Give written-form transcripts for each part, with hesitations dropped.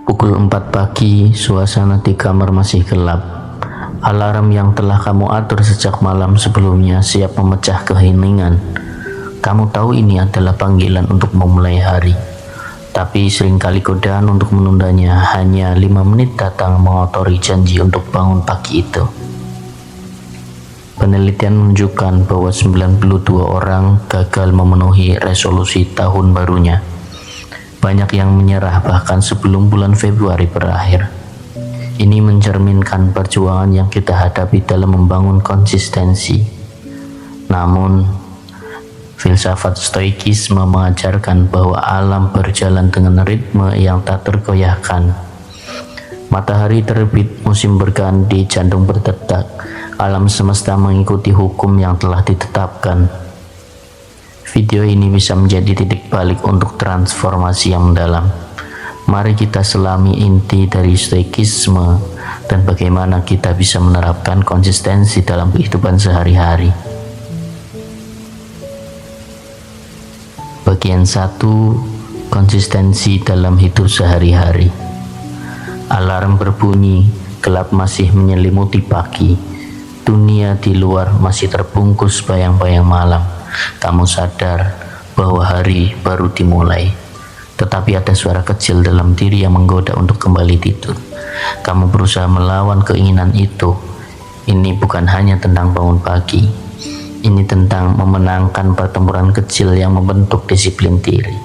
Pukul 4 pagi, suasana di kamar masih gelap. Alarm yang telah kamu atur sejak malam sebelumnya siap memecah keheningan. Kamu tahu ini adalah panggilan untuk memulai hari. Tapi seringkali godaan untuk menundanya hanya 5 menit datang mengotori janji untuk bangun pagi itu. Penelitian menunjukkan bahwa 92 orang gagal memenuhi resolusi tahun barunya. Banyak yang menyerah bahkan sebelum bulan Februari berakhir. Ini mencerminkan perjuangan yang kita hadapi dalam membangun konsistensi. Namun, filsafat stoikisme mengajarkan bahwa alam berjalan dengan ritme yang tak tergoyahkan. Matahari terbit, musim berganti, jantung berdetak. Alam semesta mengikuti hukum yang telah ditetapkan. Video ini bisa menjadi titik balik untuk transformasi yang mendalam. Mari kita selami inti dari stoikisme dan bagaimana kita bisa menerapkan konsistensi dalam kehidupan sehari-hari. Bagian 1. Konsistensi dalam hidup sehari-hari. Alarm berbunyi, gelap masih menyelimuti pagi. Dunia di luar masih terbungkus bayang-bayang malam. Kamu sadar bahwa hari baru dimulai, tetapi ada suara kecil dalam diri yang menggoda untuk kembali tidur. Kamu berusaha melawan keinginan itu. Ini bukan hanya tentang bangun pagi. Ini tentang memenangkan pertempuran kecil yang membentuk disiplin diri.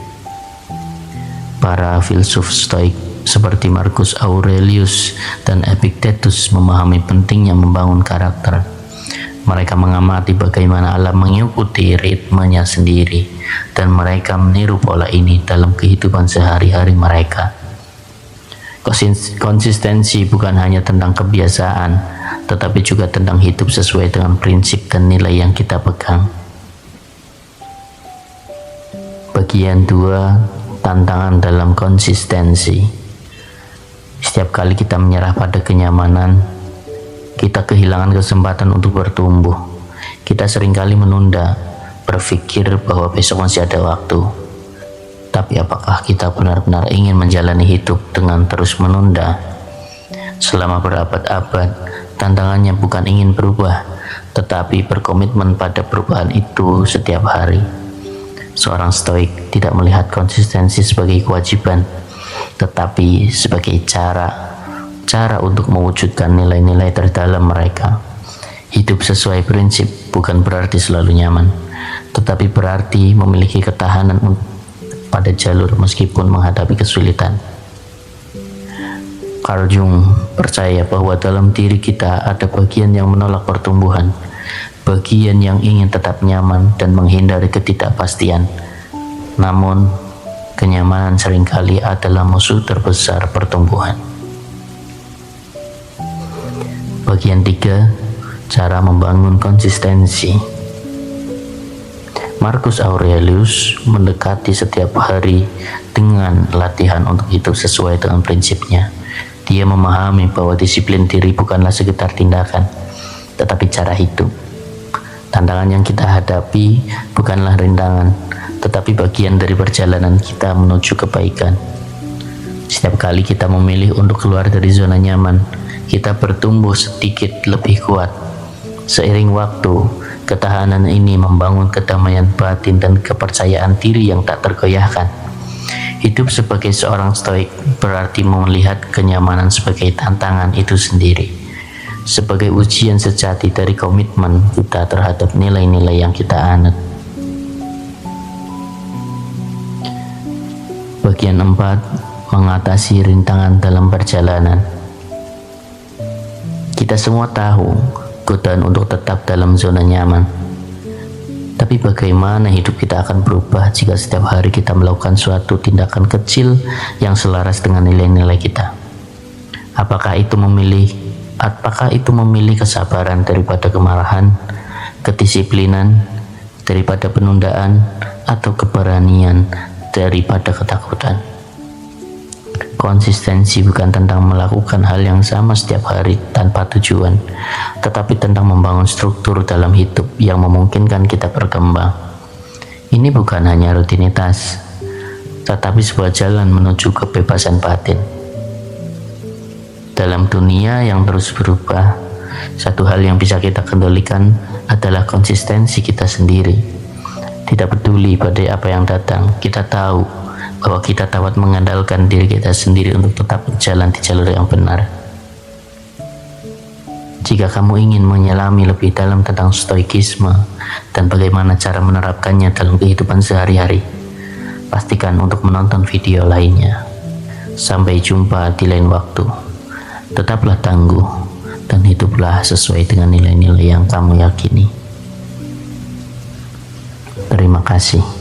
Para filsuf stoik seperti Marcus Aurelius dan Epictetus memahami pentingnya membangun karakter. Mereka mengamati bagaimana alam mengikuti ritmenya sendiri, dan mereka meniru pola ini dalam kehidupan sehari-hari mereka. Konsistensi bukan hanya tentang kebiasaan, tetapi juga tentang hidup sesuai dengan prinsip dan nilai yang kita pegang. Bagian 2. Tantangan dalam konsistensi. Setiap kali kita menyerah pada kenyamanan, kita kehilangan kesempatan untuk bertumbuh. Kita seringkali menunda, berpikir bahwa besok masih ada waktu. Tapi apakah kita benar-benar ingin menjalani hidup dengan terus menunda? Selama berabad-abad, tantangannya bukan ingin berubah, tetapi berkomitmen pada perubahan itu setiap hari. Seorang stoik tidak melihat konsistensi sebagai kewajiban, tetapi sebagai cara untuk mewujudkan nilai-nilai terdalam mereka. Hidup sesuai prinsip bukan berarti selalu nyaman, tetapi berarti memiliki ketahanan pada jalur meskipun menghadapi kesulitan. Carl Jung percaya bahwa dalam diri kita ada bagian yang menolak pertumbuhan, bagian yang ingin tetap nyaman dan menghindari ketidakpastian. Namun, kenyamanan seringkali adalah musuh terbesar pertumbuhan. Bagian 3. Cara membangun konsistensi. Marcus Aurelius mendekati setiap hari dengan latihan untuk hidup sesuai dengan prinsipnya. Dia memahami bahwa disiplin diri bukanlah sekedar tindakan, tetapi cara hidup. Tantangan yang kita hadapi bukanlah rintangan, tetapi bagian dari perjalanan kita menuju kebaikan. Setiap kali kita memilih untuk keluar dari zona nyaman, kita bertumbuh sedikit lebih kuat. Seiring waktu, ketahanan ini membangun kedamaian batin dan kepercayaan diri yang tak tergoyahkan. Hidup sebagai seorang stoik berarti melihat kenyamanan sebagai tantangan itu sendiri, sebagai ujian sejati dari komitmen kita terhadap nilai-nilai yang kita anut. Bagian 4. Mengatasi rintangan dalam perjalanan. Kita semua tahu godaan untuk tetap dalam zona nyaman. Tapi bagaimana hidup kita akan berubah jika setiap hari kita melakukan suatu tindakan kecil yang selaras dengan nilai-nilai kita? Apakah itu memilih kesabaran daripada kemarahan, kedisiplinan daripada penundaan, atau keberanian daripada ketakutan? Konsistensi bukan tentang melakukan hal yang sama setiap hari tanpa tujuan, tetapi tentang membangun struktur dalam hidup yang memungkinkan kita berkembang. Ini bukan hanya rutinitas, tetapi sebuah jalan menuju kebebasan batin. Dalam dunia yang terus berubah, satu hal yang bisa kita kendalikan adalah konsistensi kita sendiri. Tidak peduli pada apa yang datang, kita tahu bahwa kita dapat mengandalkan diri kita sendiri untuk tetap berjalan di jalur yang benar. Jika kamu ingin menyelami lebih dalam tentang stoikisme dan bagaimana cara menerapkannya dalam kehidupan sehari-hari, pastikan untuk menonton video lainnya. Sampai jumpa di lain waktu. Tetaplah tangguh dan hiduplah sesuai dengan nilai-nilai yang kamu yakini. Terima kasih.